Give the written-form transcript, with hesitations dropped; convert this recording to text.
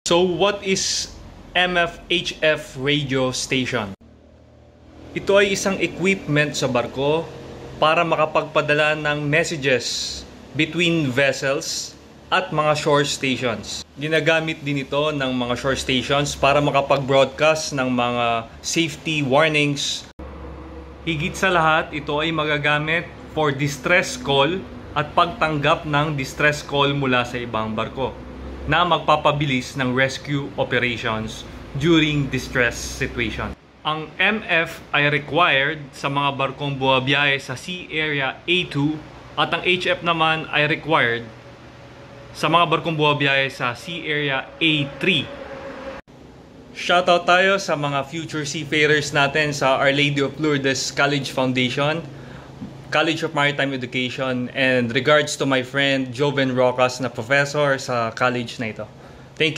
So what is MFHF radio station? Ito ay isang equipment sa barko para makapagpadala ng messages between vessels at mga shore stations. Ginagamit din ito ng mga shore stations para makapag-broadcast ng mga safety warnings. Higit sa lahat, ito ay magagamit for distress call at pagtanggap ng distress call mula sa ibang barko na magpapabilis ng rescue operations during distress situation. Ang MF ay required sa mga barkong bumabiyahe sa Sea Area A2 at ang HF naman ay required sa mga barkong bumabiyahe sa Sea Area A3. Shoutout tayo sa mga future seafarers natin sa Our Lady of Lourdes College Foundation, College of Maritime Education, and regards to my friend Joven Rocas na professor sa college na ito. Thank you.